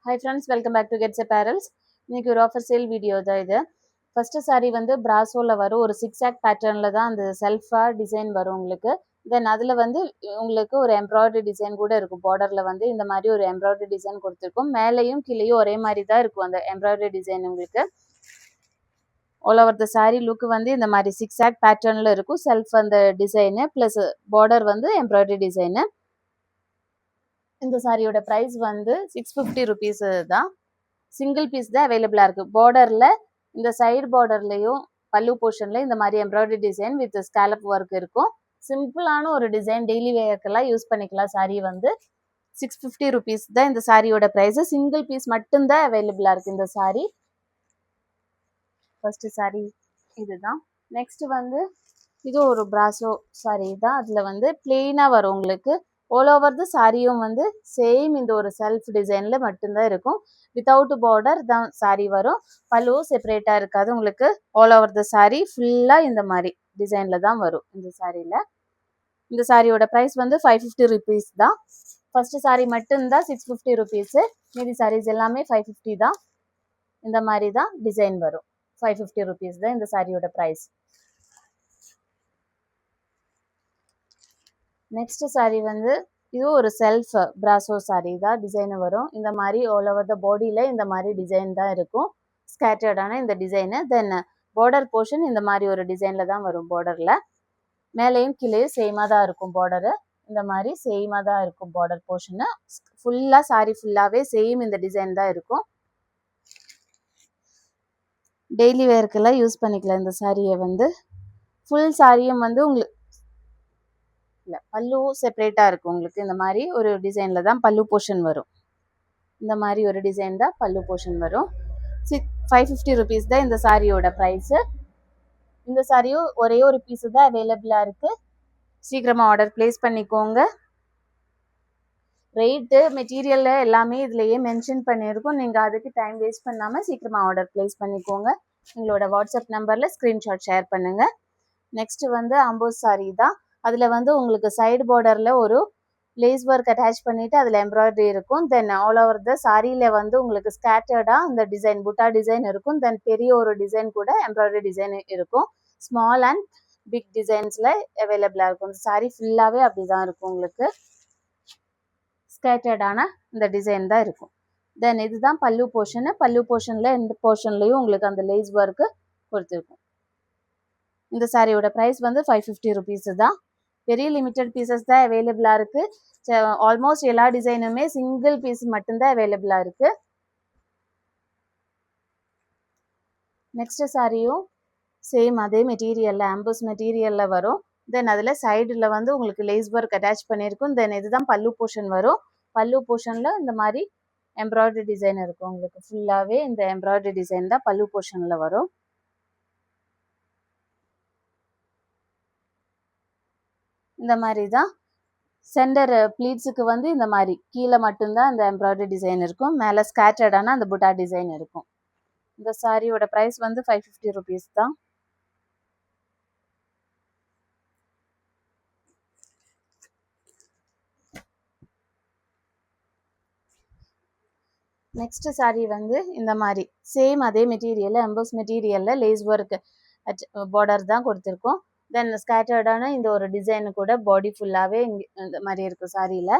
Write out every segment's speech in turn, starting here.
Hi friends, welcome back to Gets Apparels. இன்னைக்கு ஒரு offer sale video தான் இது. ஃபர்ஸ்ட் saree வந்து பிராசோல வரும். ஒரு சிக்ஸாக் பேட்டர்ன்ல தான் அந்த செல்ஃபா டிசைன் வரும் உங்களுக்கு. தென் அதில் வந்து உங்களுக்கு ஒரு எம்ப்ராய்டரி டிசைன் கூட இருக்கும். பார்டரில் வந்து இந்த மாதிரி ஒரு எம்ப்ராய்டரி டிசைன் கொடுத்துருக்கும். மேலேயும் கீழேயும் ஒரே மாதிரி தான் இருக்கும் அந்த எம்ப்ராய்டரி டிசைன் உங்களுக்கு. All over the saree look வந்து இந்த மாதிரி சிக்ஸாக் பேட்டர்னில் இருக்கும். செல்ஃப் அந்த டிசைனு ப்ளஸ் பார்டர் வந்து எம்ப்ராய்டரி டிசைனு. இந்த சாரியோட ப்ரைஸ் வந்து 650 ருபீஸ் தான். சிங்கிள் பீஸ் தான் அவைலபிளாக இருக்குது. பார்டரில் இந்த சைடு பார்டர்லேயும் பல்லு போர்ஷனில் இந்த மாதிரி embroidery design with scallop work இருக்கும். சிம்பிளான ஒரு டிசைன், டெய்லி வேர்க்கெல்லாம் யூஸ் பண்ணிக்கலாம். சாரி வந்து 650 ருபீஸ் தான் இந்த சாரியோட ப்ரைஸு. சிங்கிள் பீஸ் மட்டும்தான் அவைலபிளாக இருக்குது இந்த சாரி. ஃபர்ஸ்ட் சாரி இதுதான். நெக்ஸ்ட் வந்து இது ஒரு பிராசோ சாரி தான். அதில் வந்து பிளெயினாக வரும் உங்களுக்கு. ஆல் ஓவர் த சாரியும் வந்து சேம் இந்த ஒரு செல்ஃப் டிசைனில் மட்டும்தான் இருக்கும். வித்தவுட் பார்டர் தான் சாரி வரும். பல்லுவும் செப்பரேட்டாக இருக்காது உங்களுக்கு. ஆல் ஓவர் த சாரி ஃபுல்லாக இந்த மாதிரி டிசைனில் தான் வரும் இந்த சாரியில். இந்த சாரியோட ப்ரைஸ் வந்து 550 ருபீஸ் தான். ஃபர்ஸ்ட் சாரி மட்டும்தான் 650 ருபீஸு. மீதி சாரீஸ் எல்லாமே 550 தான். இந்த மாதிரி தான் டிசைன் வரும். 550 ருபீஸ் தான் இந்த சாரியோட ப்ரைஸ். நெக்ஸ்ட் சாரி வந்து இது ஒரு செல்ஃப் பிராசோ சாரி தான். டிசைன் வரும் இந்த மாதிரி. ஆல் ஓவர் த பாடியில் இந்த மாதிரி டிசைன் தான் இருக்கும். ஸ்கேட்டர்டான இந்த டிசைனு. தென் பார்டர் போர்ஷன் இந்த மாதிரி ஒரு டிசைனில் தான் வரும். பார்டரில் மேலேயும் கீழேயும் சேமாக தான் இருக்கும். பார்டரு இந்த மாதிரி சேமாக தான் இருக்கும். பார்டர் போர்ஷனு ஃபுல்லாக சாரி ஃபுல்லாகவே சேம் இந்த டிசைன் தான் இருக்கும். டெய்லி வேர்க்கெல்லாம் யூஸ் பண்ணிக்கலாம் இந்த சாரியை வந்து. ஃபுல் சாரியும் வந்து உங்களுக்கு இல்லை, பல்லுவும் செப்பரேட்டாக இருக்கும் உங்களுக்கு. இந்த மாதிரி ஒரு டிசைனில் தான் பல்லு போர்ஷன் வரும். இந்த மாதிரி ஒரு டிசைன் தான் பல்லு போர்ஷன் வரும். 550 ருபீஸ் தான் இந்த சாரியோட ப்ரைஸு. இந்த சாரியும் ஒரே ஒரு பீஸு தான் அவைலபிளாக இருக்குது. சீக்கிரமாக ஆர்டர் ப்ளேஸ் பண்ணிக்கோங்க. ரேட்டு மெட்டீரியல் எல்லாமே இதுலேயே மென்ஷன் பண்ணியிருக்கோம். நீங்கள் அதுக்கு டைம் வேஸ்ட் பண்ணாமல் சீக்கிரமாக ஆர்டர் ப்ளேஸ் பண்ணிக்கோங்க. எங்களோட வாட்ஸ்அப் நம்பரில் ஸ்க்ரீன்ஷாட் ஷேர் பண்ணுங்கள். நெக்ஸ்ட்டு வந்து அம்போஸ் சாரி தான். அதில் வந்து உங்களுக்கு சைடு பார்டரில் ஒரு லேஸ் ஒர்க் அட்டாச் பண்ணிவிட்டு அதில் எம்ப்ராய்டரி இருக்கும். தென் ஆல் ஓவர் த சாரியில் வந்து உங்களுக்கு ஸ்கேட்டர்டாக அந்த டிசைன் புட்டா டிசைன் இருக்கும். தென் பெரிய ஒரு டிசைன் கூட எம்ப்ராய்டரி டிசைன் இருக்கும். ஸ்மால் அண்ட் பிக் டிசைன்ஸில் அவைலபிளாக இருக்கும். இந்த சாரி ஃபுல்லாகவே அப்படி தான் இருக்கும் உங்களுக்கு. ஸ்கேட்டர்டான இந்த டிசைன் தான் இருக்கும். தென் இதுதான் பல்லு போர்ஷனு. பல்லு போர்ஷனில் இந்த போர்ஷன்லேயும் உங்களுக்கு அந்த லேஸ் ஒர்க்கு கொடுத்துருக்கும். இந்த சாரியோட ப்ரைஸ் வந்து 550 ருபீஸு தான். வெரி லிமிட்டட் பீசஸ் தான் அவைலபிளாக இருக்குது. ஆல்மோஸ்ட் எல்லா டிசைனுமே சிங்கிள் பீஸ் மட்டும்தான் அவைலபிளாக இருக்குது. நெக்ஸ்ட் சாரியும் சேம் அதே மெட்டீரியலில் ஆம்பஸ் மெட்டீரியலில் வரும். தென் அதில் சைடில் வந்து உங்களுக்கு லேஸ் ஒர்க் அட்டாச் பண்ணியிருக்கும். தென் இதுதான் பல்லு போர்ஷன் வரும். பல்லு போர்ஷனில் இந்த மாதிரி எம்ப்ராய்டரி டிசைன் இருக்கும் உங்களுக்கு. ஃபுல்லாகவே இந்த எம்ப்ராய்டரி டிசைன் தான் பல்லு போர்ஷனில் வரும். இந்த மாதிரி தான் சென்டர் ப்ளீட்ஸுக்கு வந்து இந்த மாதிரி கீழே மட்டும்தான் இந்த எம்ப்ராய்டரி டிசைன் இருக்கும். மேலே ஸ்கேட்டர்டான அந்த புட்டா டிசைன் இருக்கும். இந்த சாரியோட ப்ரைஸ் வந்து 550 ருபீஸ் தான். நெக்ஸ்ட் சாரி வந்து இந்த மாதிரி சேம் அதே மெட்டீரியலில் எம்போஸ் மெட்டீரியலில் லேஸ் ஒர்க் பார்டர் தான் கொடுத்துருக்கோம். தென் ஸ்கேட்டர்டான இந்த ஒரு டிசைனு கூட பாடி ஃபுல்லாகவே இந்த மாதிரி இருக்கும் சாரியில்.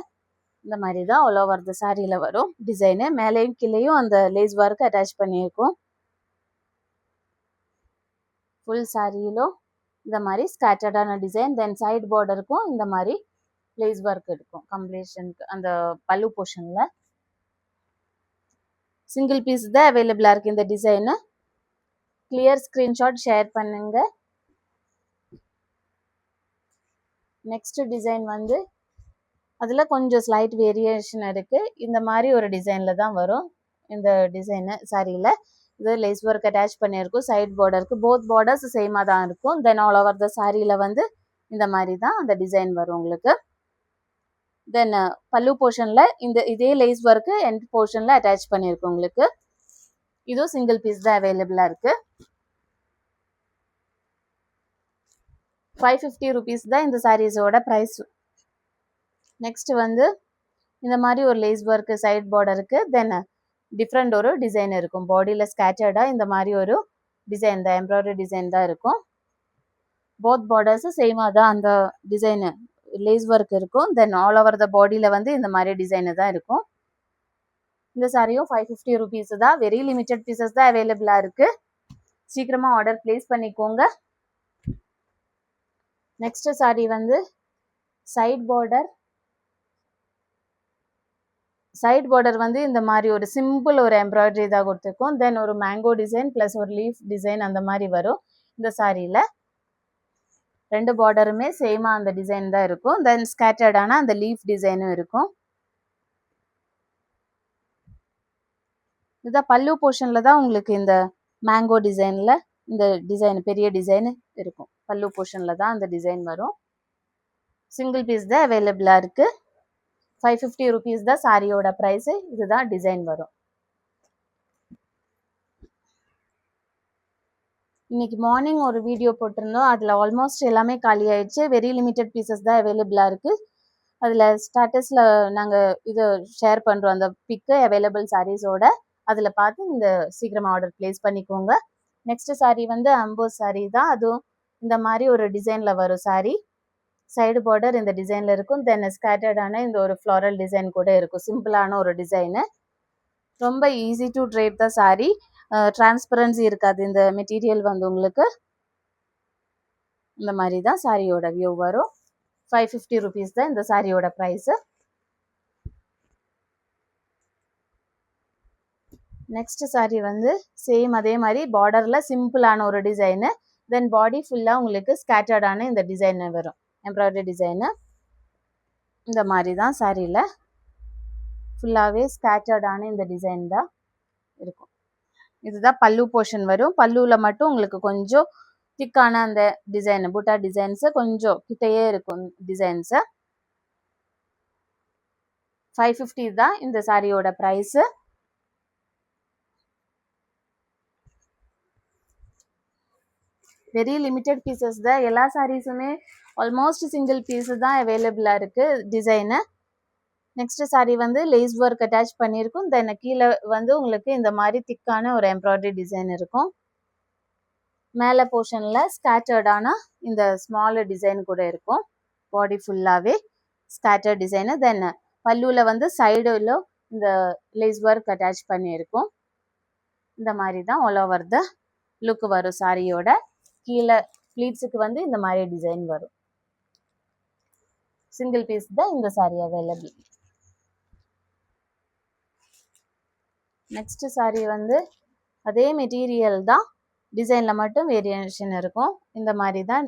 இந்த மாதிரி தான் ஆல் ஓவர் த சாரியில் வரும் டிசைனு. மேலேயும் கீழேயும் அந்த லேஸ் ஒர்க் அட்டாச் பண்ணியிருக்கோம். ஃபுல் சாரியிலும் இந்த மாதிரி ஸ்கேட்டர்டான டிசைன். தென் சைடு பார்டருக்கும் இந்த மாதிரி லேஸ் ஒர்க் இருக்கும் கம்ப்ளீஷனுக்கு அந்த பல்லு போர்ஷனில். சிங்கிள் பீஸ் தான் அவைலபிளாக இருக்குது இந்த டிசைனு. கிளியர் ஸ்க்ரீன்ஷாட் ஷேர் பண்ணுங்க. நெக்ஸ்ட் டிசைன் வந்து அதில் கொஞ்சம் ஸ்லைட் வேரியேஷன் இருக்குது. இந்த மாதிரி ஒரு டிசைனில் தான் வரும் இந்த டிசைனு சாரியில். இது லேஸ் ஒர்க் அட்டாச் பண்ணியிருக்கும் சைட் பார்டருக்கு. போத் பார்டர்ஸ் சேமாக தான் இருக்கும். தென் ஆல் ஓவர் த சாரியில் வந்து இந்த மாதிரி தான் அந்த டிசைன் வரும் உங்களுக்கு. தென் பல்லு போர்ஷனில் இதே லேஸ் ஒர்க்கு எண்ட் போர்ஷனில் அட்டாச் பண்ணியிருக்கும் உங்களுக்கு. இதுவும் சிங்கிள் பீஸ் தான் அவைலபிளாக இருக்குது. 550 ருபீஸ் தான் இந்த சாரீஸோட ப்ரைஸ். நெக்ஸ்ட் வந்து இந்த மாதிரி ஒரு லேஸ் ஒர்க்கு சைட் பார்டருக்கு. தென் டிஃப்ரெண்ட் ஒரு டிசைன் இருக்கும். பாடியில் ஸ்கேட்டர்டாக இந்த மாதிரி ஒரு டிசைன் தான், எம்ப்ராய்டரி டிசைன் தான் இருக்கும். போத் பார்டர்ஸும் சேமாக தான் அந்த டிசைனு லேஸ் ஒர்க் இருக்கும். தென் ஆல் ஓவர் த பாடியில் வந்து இந்த மாதிரி டிசைனு தான் இருக்கும். இந்த சாரியும் 550 rupees தான். வெரி லிமிட்டட் பீசஸ் தான் அவைலபிளாக இருக்குது. சீக்கிரமாக ஆர்டர் பிளேஸ் பண்ணிக்கோங்க. நெக்ஸ்ட் சாரி வந்து சைட் பார்டர் வந்து இந்த மாதிரி ஒரு சிம்பிள் ஒரு எம்ப்ராய்டரி தான் கொடுத்துருக்கோம். தென் ஒரு மேங்கோ டிசைன் ப்ளஸ் ஒரு லீஃப் டிசைன் அந்த மாதிரி வரும் இந்த சாரியில். ரெண்டு பார்டருமே சேமாக அந்த டிசைன் தான் இருக்கும். தென் ஸ்கேட்டர்டான அந்த லீஃப் டிசைனும் இருக்கும். இதுதான் பல்லு போர்ஷனில் தான் உங்களுக்கு இந்த மேங்கோ டிசைனில் இந்த டிசைன் பெரிய டிசைன் இருக்கும். பல்லு போர்ஷனில் தான் அந்த டிசைன் வரும். சிங்கிள் பீஸ் தான் அவைலபிளாக இருக்குது. 550 rupees தான் சாரியோட ப்ரைஸு. இதுதான் டிசைன் வரும். இன்னைக்கு மார்னிங் ஒரு வீடியோ போட்டிருந்தோம். அதில் ஆல்மோஸ்ட் எல்லாமே காலி ஆயிடுச்சு. வெரி லிமிட்டட் பீசஸ் தான் அவைலபிளாக இருக்குது. அதில் ஸ்டாட்டஸில் நாங்கள் இது ஷேர் பண்ணுறோம், அந்த பிக்கு அவைலபிள் சாரீஸோட. அதில் பார்த்து இந்த சீக்கிரமாக ஆர்டர் பிளேஸ் பண்ணிக்கோங்க. நெக்ஸ்ட் சாரீ வந்து அம்போஸ் சாரீ தான். அதுவும் இந்த மாதிரி ஒரு டிசைனில் வரும் சாரீ. சைடு பார்டர் இந்த டிசைனில் இருக்கும். தென் ஸ்கேட்டர்டான இந்த ஒரு ஃப்ளாரல் டிசைன் கூட இருக்கும். சிம்பிளான ஒரு டிசைனு. ரொம்ப ஈஸி டு ட்ரேப் தான் சாரீ. டிரான்ஸ்பரன்சி இருக்காது இந்த மெட்டீரியல் வந்து உங்களுக்கு. இந்த மாதிரி தான் சாரியோட வியூ வரும். 550 rupees தான் இந்த சாரியோட ப்ரைஸு. நெக்ஸ்ட் சாரீ வந்து சேம் அதே மாதிரி பார்டரில் சிம்பிளான ஒரு டிசைனு. தென் பாடி ஃபுல்லாக உங்களுக்கு ஸ்கேட்டர்டான இந்த டிசைன் வரும், எம்ப்ராய்டரி டிசைனு. இந்த மாதிரி தான் சாரியில் ஃபுல்லாகவே ஸ்கேட்டர்டான இந்த டிசைன் தான் இருக்கும். இதுதான் பல்லு போர்ஷன் வரும். பல்லுவில் மட்டும் உங்களுக்கு கொஞ்சம் திக்கான அந்த டிசைன் புட்டா டிசைன்ஸு கொஞ்சம் கிட்டையே இருக்கும் டிசைன்ஸு. 550 தான் இந்த சாரியோட ப்ரைஸு. வெரி லிமிட்டட் பீசஸ் தான். எல்லா சாரீஸுமே ஆல்மோஸ்ட் சிங்கிள் பீஸு தான் அவைலபிளாக இருக்குது டிசைனு. நெக்ஸ்ட் சாரீ வந்து லேஸ் ஒர்க் அட்டாச் பண்ணியிருக்கும். தென் கீழே வந்து உங்களுக்கு இந்த மாதிரி திக்கான ஒரு எம்ப்ராய்டரி டிசைன் இருக்கும். மேலே போர்ஷனில் ஸ்கேட்டர்டான இந்த ஸ்மால் டிசைன் கூட இருக்கும். பாடி ஃபுல்லாகவே ஸ்கேட்டர் டிசைனு. தென் பல்லுவில் வந்து சைடில் இந்த லேஸ் ஒர்க் அட்டாச் பண்ணியிருக்கும். இந்த மாதிரி தான் ஆல் ஓவர் த லுக் வரும் சாரியோட. கீழே ப்ளீட்ஸுக்கு வந்து இந்த மாதிரி டிசைன் வரும். சிங்கிள் பீஸ் தான் இந்த சாரி அவைலபிள். நெக்ஸ்ட் சாரி வந்து அதே மெட்டீரியல் தான், டிசைனில் மட்டும் வேரியேஷன் இருக்கும். இந்த மாதிரி தான்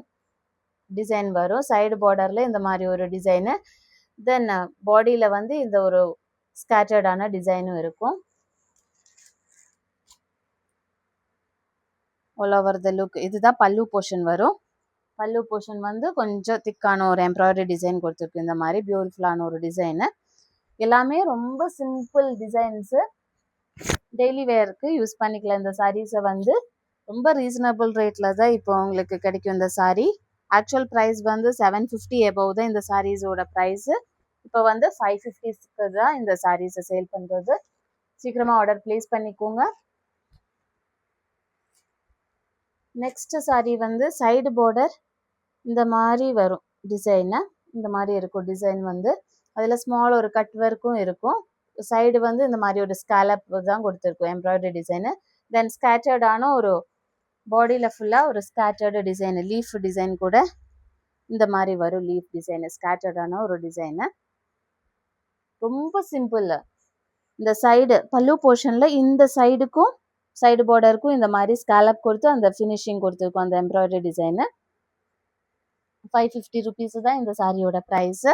டிசைன் வரும். சைடு பார்டரில் இந்த மாதிரி ஒரு டிசைனு. தென் பாடியில் வந்து இந்த ஒரு ஸ்கேட்டர்டான டிசைனும் இருக்கும். All over the look. இதுதான் பல்லு போர்ஷன் வரும். பல்லு போர்ஷன் வந்து கொஞ்சம் திக்கான ஒரு எம்ப்ராய்டரி டிசைன் கொடுத்துருக்கு. இந்த மாதிரி பியூட்டிஃபுல்லான ஒரு டிசைனு. எல்லாமே ரொம்ப சிம்பிள் டிசைன்ஸு. டெய்லி வேருக்கு யூஸ் பண்ணிக்கலாம். இந்த சாரீஸை வந்து ரொம்ப ரீசனபிள் ரேட்டில் தான் இப்போ உங்களுக்கு கிடைக்கும் இந்த சாரீ. ஆக்சுவல் ப்ரைஸ் வந்து 750 எபோவ் தான் இந்த சாரீஸோட ப்ரைஸு. இப்போ வந்து 550க்கு தான் இந்த சாரீஸை சேல் பண்ணுறது. சீக்கிரமாக ஆர்டர் ப்ளேஸ் பண்ணிக்கோங்க. நெக்ஸ்ட் சாரீ வந்து சைடு பார்டர் இந்த மாதிரி வரும் டிசைனு. இந்த மாதிரி இருக்கும் டிசைன் வந்து. அதில் ஸ்மால் ஒரு கட் ஒர்க்கும் இருக்கும். சைடு வந்து இந்த மாதிரி ஒரு ஸ்கேலப் தான் கொடுத்துருக்கும் எம்ப்ராய்டரி டிசைனு. தென் ஸ்கேட்டர்டான ஒரு பாடியில் ஃபுல்லாக ஒரு ஸ்கேட்டர்டு டிசைனு லீஃப் டிசைன் கூட இந்த மாதிரி வரும். லீஃப் டிசைனு ஸ்கேட்டர்டான ஒரு டிசைனு. ரொம்ப சிம்பிள். இந்த சைடு பல்லு போர்ஷனில் இந்த சைடுக்கும் சைடு பார்டருக்கும் இந்த மாதிரி ஸ்கேலப் கொடுத்து அந்த ஃபினிஷிங் கொடுத்துருக்கும் அந்த எம்ப்ராய்டரி டிசைனு. 550 rupees தான் இந்த சாரியோட ப்ரைஸு.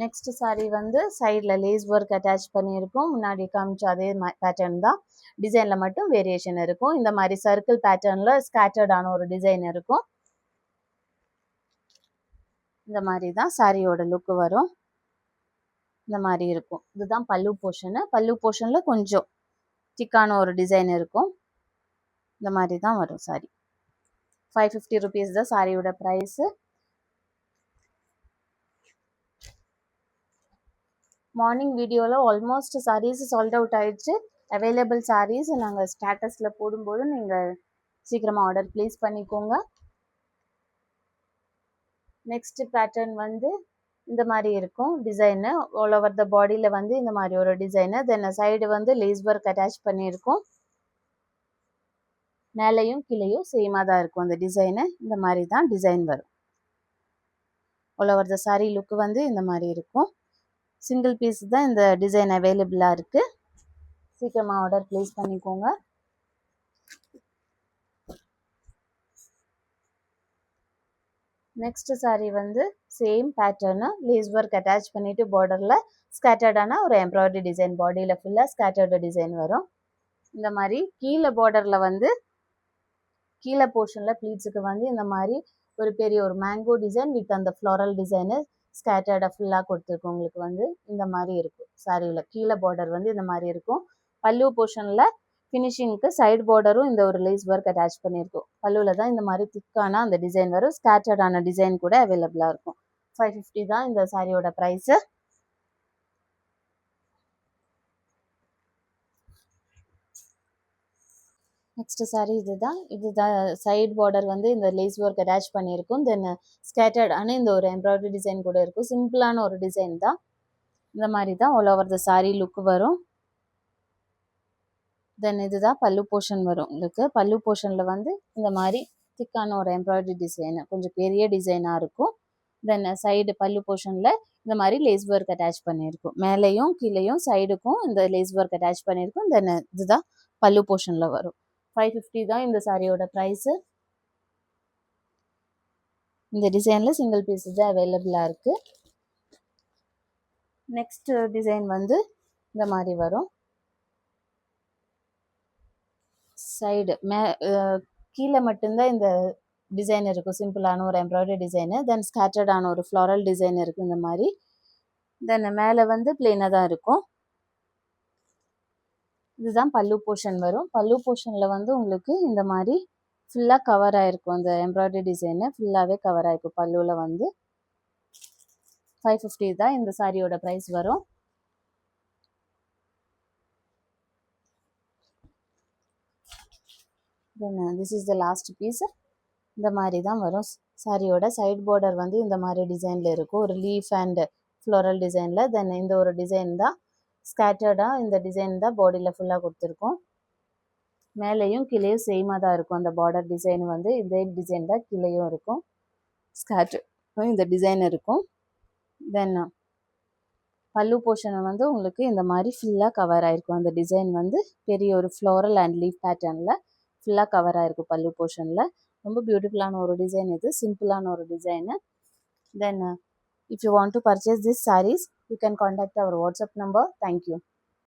நெக்ஸ்ட் சாரீ வந்து சைடில் லேஸ் ஒர்க் அட்டாச் பண்ணியிருக்கும். முன்னாடி காமிச்ச அதே பேட்டர்ன் தான். டிசைனில் மட்டும் வேரியேஷன் இருக்கும். இந்த மாதிரி சர்க்கிள் பேட்டர்னில் ஸ்கேட்டர்டான ஒரு டிசைன் இருக்கும். இந்த மாதிரி தான் சாரியோட லுக்கு வரும். இந்த மாதிரி இருக்கும். இதுதான் பல்லு போர்ஷனு. பல்லு போர்ஷனில் கொஞ்சம் திக்கான ஒரு டிசைன் இருக்கும். இந்த மாதிரி தான் வரும் சாரி. 550 rupees தான் சாரியோட ப்ரைஸு. மார்னிங் வீடியோவில் ஆல்மோஸ்ட் சாரீஸ் சால்ட் அவுட் ஆயிடுச்சு. அவைலபிள் சாரீஸ் நாங்கள் ஸ்டேட்டஸில் போடும்போது நீங்கள் சீக்கிரமாக ஆர்டர் ப்ளேஸ் பண்ணிக்கோங்க. நெக்ஸ்ட் பேட்டர்ன் வந்து இந்த மாதிரி இருக்கும் டிசைனு. ஆல் ஓவர் த பாடியில் வந்து இந்த மாதிரி ஒரு டிசைனு. தென் சைடு வந்து லேஸ் ஒர்க் அட்டாச் பண்ணியிருக்கும். மேலேயும் கீழேயும் சேமாக தான் இருக்கும் அந்த டிசைனு. இந்த மாதிரி தான் டிசைன் வரும். All over the sari look வந்து இந்த மாதிரி இருக்கும். சிங்கிள் பீஸ் தான் இந்த டிசைன் அவைலபிளாக இருக்குது. சீக்கிரமாக ஆர்டர் ப்ளேஸ் பண்ணிக்கோங்க. நெக்ஸ்ட் சாரீ வந்து same pattern lace work attach பண்ணிவிட்டு பார்டரில் ஸ்கேட்டர்டான ஒரு எம்ப்ராய்டரி டிசைன். பாடியில் ஃபுல்லாக ஸ்கேட்டர்டு டிசைன் வரும். இந்த மாதிரி கீழே பார்டரில் வந்து கீழே போர்ஷனில் ப்ளீட்ஸுக்கு வந்து இந்த மாதிரி ஒரு பெரிய ஒரு மேங்கோ டிசைன் வித் அந்த ஃப்ளாரல் டிசைனு ஸ்கேட்டர்டாக ஃபுல்லாக கொடுத்துருக்கும். உங்களுக்கு வந்து இந்த மாதிரி இருக்கும். சாரியில் கீழே பார்டர் வந்து இந்த மாதிரி இருக்கும். பல்லு போர்ஷனில் ஃபினிஷிங்க்கு சைடு பார்டரும் இந்த ஒரு லேஸ் ஒர்க் அட்டாச் பண்ணியிருக்கும். பல்லுவில் தான் இந்த மாதிரி திக்கான அந்த டிசைன் வரும். ஸ்கேட்டர்டான டிசைன் கூட அவைலபிளாக இருக்கும். 550 தான் இந்த சாரியோட ப்ரைஸு. நெக்ஸ்ட் சாரீ இதுதான் சைடு பார்டர் வந்து இந்த லேஸ் ஒர்க் அட்டாச் பண்ணியிருக்கும். தென் ஸ்கேட்டர்டான இந்த ஒரு எம்ப்ராய்டரி டிசைன் கூட இருக்கும். சிம்பிளான ஒரு டிசைன் தான். இந்த மாதிரி தான் all over the sari look வரும். தென் இதுதான் பல்லு போர்ஷன் வரும். உங்களுக்கு பல்லு போர்ஷனில் வந்து இந்த மாதிரி திக்கான ஒரு எம்ப்ராய்டரி டிசைனு கொஞ்சம் பெரிய டிசைனாக இருக்கும். தென் சைடு பல்லு போர்ஷனில் இந்த மாதிரி லேஸ் ஒர்க் அட்டாச் பண்ணியிருக்கும். மேலேயும் கீழேயும் சைடுக்கும் இந்த லேஸ் ஒர்க் அட்டாச் பண்ணியிருக்கும். தென் இதுதான் பல்லு போர்ஷனில் வரும். 550 தான் இந்த சாரியோட ப்ரைஸு. இந்த டிசைனில் சிங்கிள் பீஸ் தான் அவைலபிளாக இருக்குது. நெக்ஸ்ட் டிசைன் வந்து இந்த மாதிரி வரும். சைடு கீழே மட்டும்தான் இந்த டிசைன் இருக்கும். சிம்பிளான ஒரு எம்ப்ராய்டரி டிசைனு. தென் ஸ்கேட்டர்டான ஒரு ஃப்ளாரல் டிசைன் இருக்கும் இந்த மாதிரி. தென் மேலே வந்து பிளெயினாக தான் இருக்கும். இதுதான் பல்லு போர்ஷன் வரும். பல்லு போர்ஷனில் வந்து உங்களுக்கு இந்த மாதிரி ஃபுல்லாக கவர் ஆகிருக்கும். அந்த எம்ப்ராய்டரி டிசைனு ஃபுல்லாகவே கவர் ஆகிருக்கும் பல்லுவில் வந்து. 550 தான் இந்த சாரியோட ப்ரைஸ் வரும். Then this is the last piece. இந்த மாதிரி தான் வரும். சாரியோட சைடு பார்டர் வந்து இந்த மாதிரி டிசைனில் இருக்கும். ஒரு லீஃப் அண்ட் ஃப்ளோரல் டிசைனில். தென் இந்த ஒரு டிசைன் தான் ஸ்கேட்டர்டாக இந்த டிசைன் தான் பாடியில் ஃபுல்லாக கொடுத்துருக்கோம். மேலேயும் கீழேயும் சேமாக தான் இருக்கும். அந்த பார்டர் டிசைன் வந்து இதே டிசைன் தான் கீழேயும் இருக்கும். ஸ்கேட்டர் இந்த டிசைன் இருக்கும். தென் பல்லு போர்ஷனை வந்து உங்களுக்கு இந்த மாதிரி ஃபுல்லாக கவர் ஆகிருக்கும். அந்த டிசைன் வந்து பெரிய ஒரு ஃப்ளோரல் அண்ட் லீஃப் பேட்டர்னில் ஃபுல்லாக கவர் ஆகிருக்கும் பல்லு போர்ஷனில். ரொம்ப பியூட்டிஃபுல்லான ஒரு டிசைன் இது. சிம்பிளான ஒரு design. Then if you want to purchase these sarees, you can contact our WhatsApp number. Thank you.